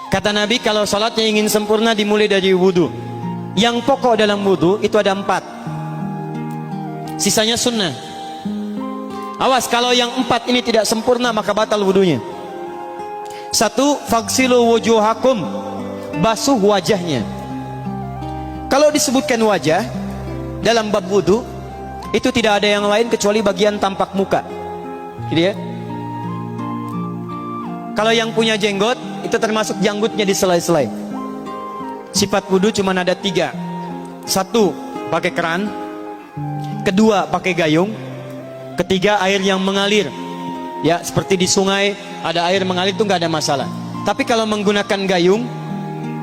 Kata Nabi, kalau salatnya ingin sempurna dimulai dari wudu. Yang pokok dalam wudu itu ada 4. Sisanya sunnah. Awas, kalau yang 4 ini tidak sempurna maka batal wudunya. 1. Faghsilu wujuhakum, basuh wajahnya. Kalau disebutkan wajah dalam bab wudu, itu tidak ada yang lain kecuali bagian tampak muka, gitu ya. Kalau yang punya jenggot, itu termasuk janggutnya di selai-selai. Sifat wudu cuma ada 3. 1, pakai keran. 2, pakai gayung. 3, air yang mengalir. Ya, seperti di sungai ada air mengalir itu nggak ada masalah. Tapi kalau menggunakan gayung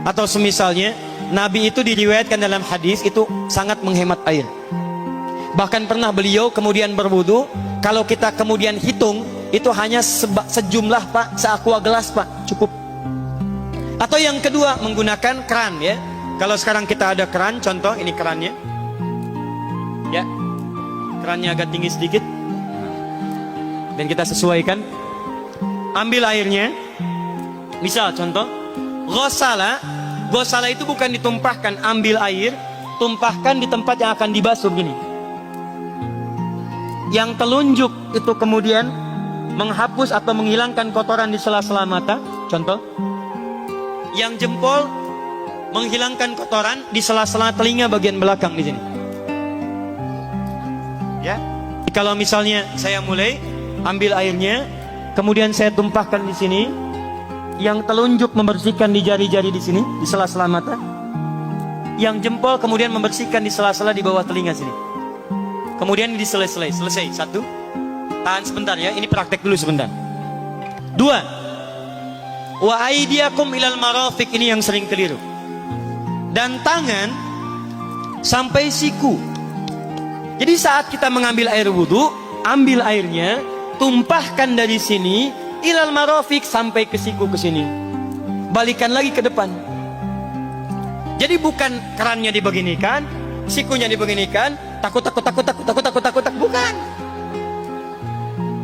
atau semisalnya, Nabi itu diriwayatkan dalam hadis itu sangat menghemat air. Bahkan pernah beliau kemudian berwudu, kalau kita kemudian hitung itu hanya sejumlah Pak, seaqua gelas Pak, cukup. Atau yang kedua menggunakan keran ya. Kalau sekarang kita ada keran, contoh ini kerannya. Ya. Kerannya agak tinggi sedikit. Dan kita sesuaikan. Ambil airnya. Misal contoh, ghasala. Ghasala itu bukan ditumpahkan, ambil air, tumpahkan di tempat yang akan dibasuh gini. Yang telunjuk itu kemudian menghapus atau menghilangkan kotoran di sela-sela mata, contoh. Yang jempol menghilangkan kotoran di sela-sela telinga bagian belakang di sini. Ya. Kalau misalnya saya mulai ambil airnya, kemudian saya tumpahkan di sini. Yang telunjuk membersihkan di jari-jari di sini, di sela-sela mata. Yang jempol kemudian membersihkan di sela-sela di bawah telinga sini. Kemudian di selesai. 1. Tahan sebentar ya, ini praktek dulu sebentar. 2. Wa aidiakum ilal marafiq, ini yang sering keliru. Dan tangan sampai siku. Jadi saat kita mengambil air wudu, ambil airnya, tumpahkan dari sini ilal marafiq sampai ke siku ke sini. Balikan lagi ke depan. Jadi bukan kerannya dibeginikan, sikunya dibeginikan, takut, bukan.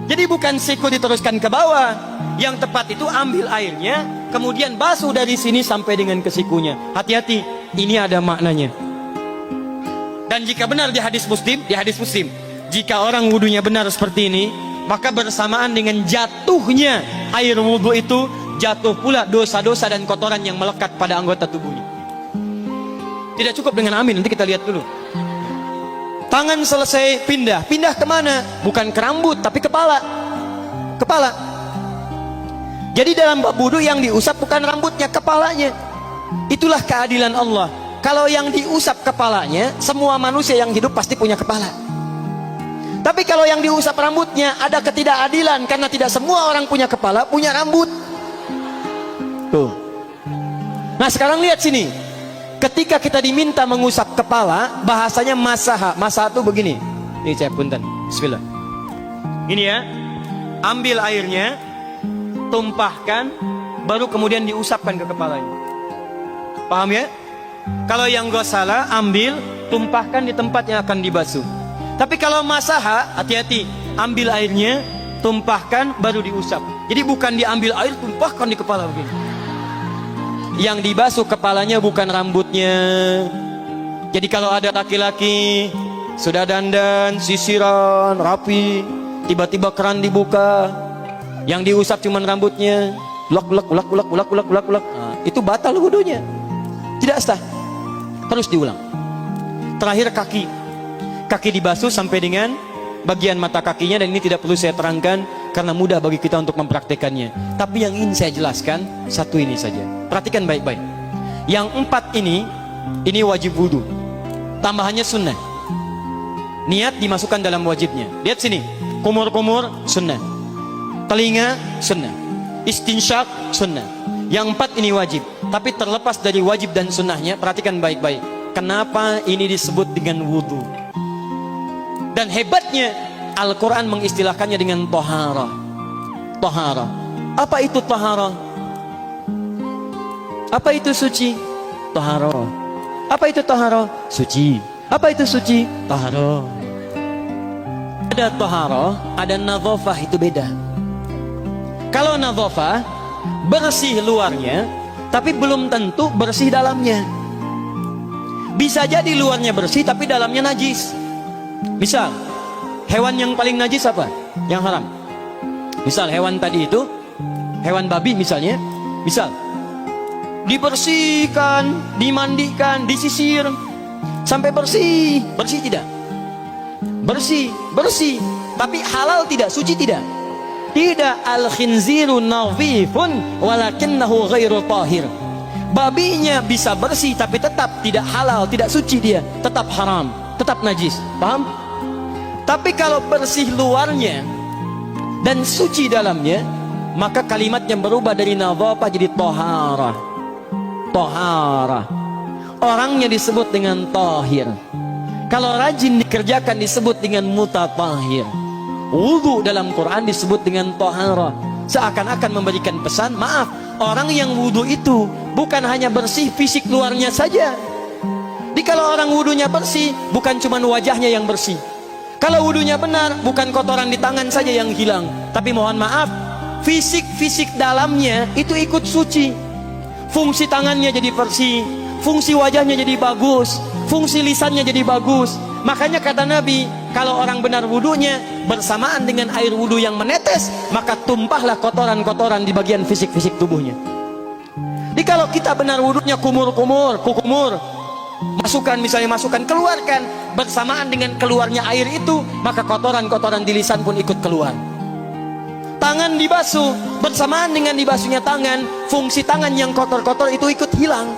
Jadi bukan siku diteruskan ke bawah. Yang tepat itu ambil airnya, kemudian basuh dari sini sampai dengan ke sikunya. Hati-hati, ini ada maknanya. Dan jika benar di hadis Muslim, jika orang wudunya benar seperti ini, maka bersamaan dengan jatuhnya air wudu itu, jatuh pula dosa-dosa dan kotoran yang melekat pada anggota tubuhnya. Tidak cukup dengan amin, nanti kita lihat dulu. Tangan selesai pindah kemana? Bukan ke rambut, tapi kepala. Jadi dalam bab wudu yang diusap bukan rambutnya, kepalanya. Itulah keadilan Allah. Kalau yang diusap kepalanya, semua manusia yang hidup pasti punya kepala. Tapi kalau yang diusap rambutnya, ada ketidakadilan karena tidak semua orang punya kepala, punya rambut. Tuh. Nah sekarang lihat sini. Ketika kita diminta mengusap kepala, bahasanya masaha. Masaha itu begini. Ini saya punten. Bismillah. Ini ya. Ambil airnya, tumpahkan, baru kemudian diusapkan ke kepalanya. Paham ya? Kalau yang ghasala, ambil, tumpahkan di tempat yang akan dibasuh. Tapi kalau masaha, hati-hati. Ambil airnya, tumpahkan, baru diusap. Jadi bukan diambil air, tumpahkan di kepala begini. Yang dibasuh kepalanya bukan rambutnya. Jadi kalau ada laki-laki sudah dandan, sisiran, rapi, tiba-tiba keran dibuka, yang diusap cuma rambutnya, ulak. Nah, itu batal wudunya. Tidak sah. Terus diulang. Terakhir kaki dibasuh sampai dengan bagian mata kakinya, dan ini tidak perlu saya terangkan karena mudah bagi kita untuk mempraktekannya. Tapi yang ingin saya jelaskan satu ini saja. Perhatikan baik-baik. Yang 4 ini wajib wudu. Tambahannya sunnah. Niat dimasukkan dalam wajibnya. Lihat sini. Kumur-kumur sunnah. Telinga sunnah. Istinsyak sunnah. Yang 4 ini wajib. Tapi terlepas dari wajib dan sunnahnya, perhatikan baik-baik. Kenapa ini disebut dengan wudu? Dan hebatnya Al-Quran mengistilahkannya dengan toharah. Toharah. Apa itu toharah? Apa itu suci? Toharah. Apa itu toharah? Suci. Apa itu suci? Toharah. Ada toharah, ada nadhafah, itu beda. Kalau nadhafah, bersih luarnya, tapi belum tentu bersih dalamnya. Bisa jadi luarnya bersih tapi dalamnya najis. Misal hewan yang paling najis apa? Yang haram. Misal hewan tadi itu, hewan babi misalnya, misal dibersihkan, dimandikan, disisir sampai bersih. Bersih tidak? Bersih, bersih. Tapi halal tidak? Suci tidak? Tidak. Al-khinziru nadhifun walakinnahu ghairu tahir. Babinya bisa bersih tapi tetap tidak halal, tidak suci dia, tetap haram, tetap najis. Paham? Tapi kalau bersih luarnya dan suci dalamnya, maka kalimatnya berubah dari nadhafah jadi taharah. Taharah. Orangnya disebut dengan tahir. Kalau rajin dikerjakan disebut dengan mutatahhir. Wudu dalam Quran disebut dengan taharah. Seakan-akan memberikan pesan, maaf, orang yang wudu itu bukan hanya bersih fisik luarnya saja. Jadi kalau orang wudunya bersih, bukan cuma wajahnya yang bersih. Kalau wudunya benar, bukan kotoran di tangan saja yang hilang, tapi mohon maaf, fisik dalamnya itu ikut suci. Fungsi tangannya jadi bersih, fungsi wajahnya jadi bagus, fungsi lisannya jadi bagus. Makanya kata Nabi, kalau orang benar wudunya bersamaan dengan air wudu yang menetes, maka tumpahlah kotoran-kotoran di bagian fisik-fisik tubuhnya. Jadi kalau kita benar wudunya kumur-kumur, kukumur, masukkan misalnya, masukkan, keluarkan, bersamaan dengan keluarnya air itu, maka kotoran-kotoran di lisan pun ikut keluar. Tangan dibasuh, bersamaan dengan dibasuhnya tangan, fungsi tangan yang kotor-kotor itu ikut hilang.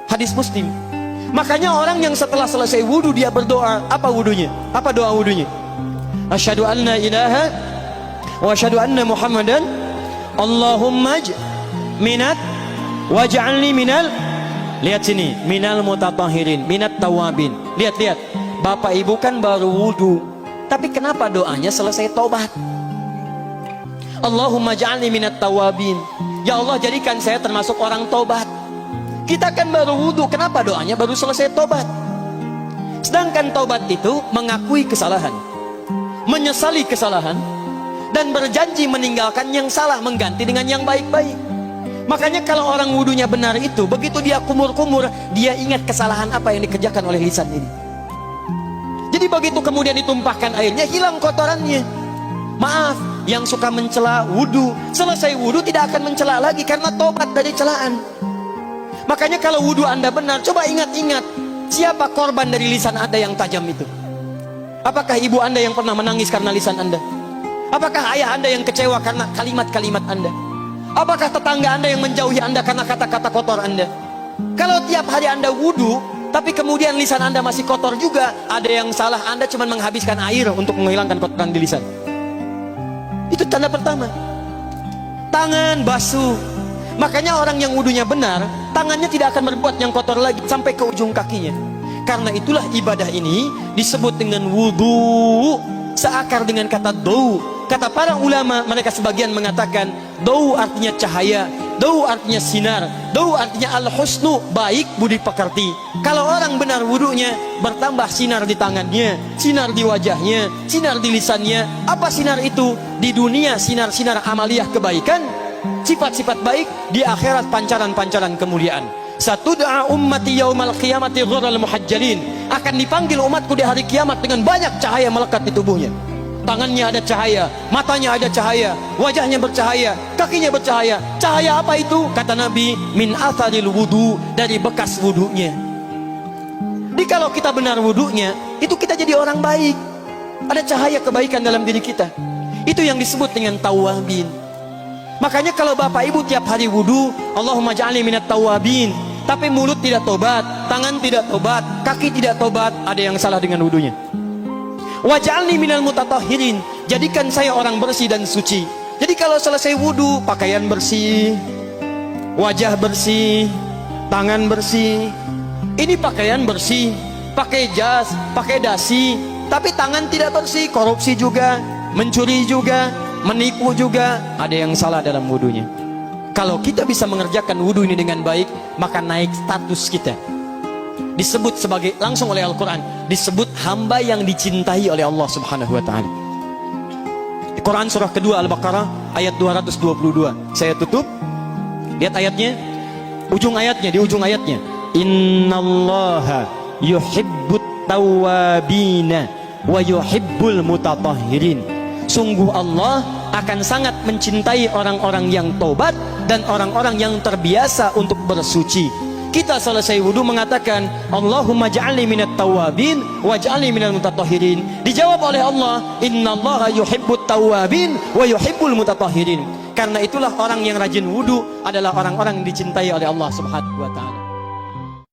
Hadis Muslim. Makanya orang yang setelah selesai wudu dia berdoa, apa wudunya? Apa doa wudunya? Asyhadu an la ilaha wa asyhadu anna Muhammadan Allahumma minat waj'alni minal, lihat sini, minal mutatahhirin, minat tawabin. Lihat, Bapak Ibu kan baru wudu, tapi kenapa doanya selesai tobat? Allahumma ja'alni minat tawabin. Ya Allah, jadikan saya termasuk orang tobat. Kita kan baru wudu, kenapa doanya baru selesai tobat? Sedangkan tobat itu mengakui kesalahan, menyesali kesalahan, dan berjanji meninggalkan yang salah, mengganti dengan yang baik-baik. Makanya kalau orang wudunya benar itu, begitu dia kumur-kumur, dia ingat kesalahan apa yang dikerjakan oleh lisan ini. Jadi begitu kemudian ditumpahkan airnya, hilang kotorannya. Maaf, yang suka mencela wudu, selesai wudu tidak akan mencela lagi karena tobat dari celaan. Makanya kalau wudu Anda benar, coba ingat-ingat, siapa korban dari lisan Anda yang tajam itu? Apakah ibu Anda yang pernah menangis karena lisan Anda? Apakah ayah Anda yang kecewa karena kalimat-kalimat Anda? Apakah tetangga Anda yang menjauhi Anda karena kata-kata kotor Anda? Kalau tiap hari Anda wudu, tapi kemudian lisan Anda masih kotor juga, ada yang salah. Anda cuma menghabiskan air untuk menghilangkan kotoran di lisan. Itu tanda pertama. Tangan basuh. Makanya orang yang wudunya benar, tangannya tidak akan berbuat yang kotor lagi sampai ke ujung kakinya. Karena itulah ibadah ini disebut dengan wudu, seakar dengan kata dau. Kata para ulama, mereka sebagian mengatakan dau artinya cahaya, dau artinya sinar, dau artinya al-husnu, baik budi pekerti. Kalau orang benar wudunya, bertambah sinar di tangannya, sinar di wajahnya, sinar di lisannya. Apa sinar itu? Di dunia sinar-sinar amaliyah kebaikan, sifat-sifat baik, di akhirat pancaran-pancaran kemuliaan. Satud'a ummati yaumal qiyamati ghurral muhajjalin. Akan dipanggil umatku di hari kiamat dengan banyak cahaya melekat di tubuhnya. Tangannya ada cahaya, matanya ada cahaya, wajahnya bercahaya, kakinya bercahaya. Cahaya apa itu? Kata Nabi, min atharil wudu, dari bekas wudunya. Jadi kalau kita benar wudunya, itu kita jadi orang baik. Ada cahaya kebaikan dalam diri kita. Itu yang disebut dengan tawabin. Makanya kalau Bapak Ibu tiap hari wudu, Allahumma ja'alni minat tawabin, tapi mulut tidak tobat, tangan tidak tobat, kaki tidak tobat, ada yang salah dengan wudunya. Waj'alni minal mutatahhirin, jadikan saya orang bersih dan suci. Jadi kalau selesai wudu, pakaian bersih, wajah bersih, tangan bersih. Ini pakaian bersih, pakai jas, pakai dasi, tapi tangan tidak bersih, korupsi juga, mencuri juga, menipu juga, ada yang salah dalam wudunya. Kalau kita bisa mengerjakan wudu ini dengan baik, maka naik status kita. Disebut sebagai, langsung oleh Al-Quran, disebut hamba yang dicintai oleh Allah subhanahu wa ta'ala. Di Quran surah kedua Al-Baqarah ayat 222. Saya tutup, lihat ayatnya. Ujung ayatnya, di ujung ayatnya, innallaha yuhibbut tawwabina wa yuhibbul mutatahhirin. Sungguh Allah akan sangat mencintai orang-orang yang tobat dan orang-orang yang terbiasa untuk bersuci. Kita selesai wudu mengatakan Allahumma ja'alni minat tawwabin waj'alni minal mutatahhirin. Dijawab oleh Allah, innallaha yuhibbut tawwabin wa yuhibbul mutatahhirin. Karena itulah orang yang rajin wudu adalah orang-orang yang dicintai oleh Allah Subhanahu wa taala.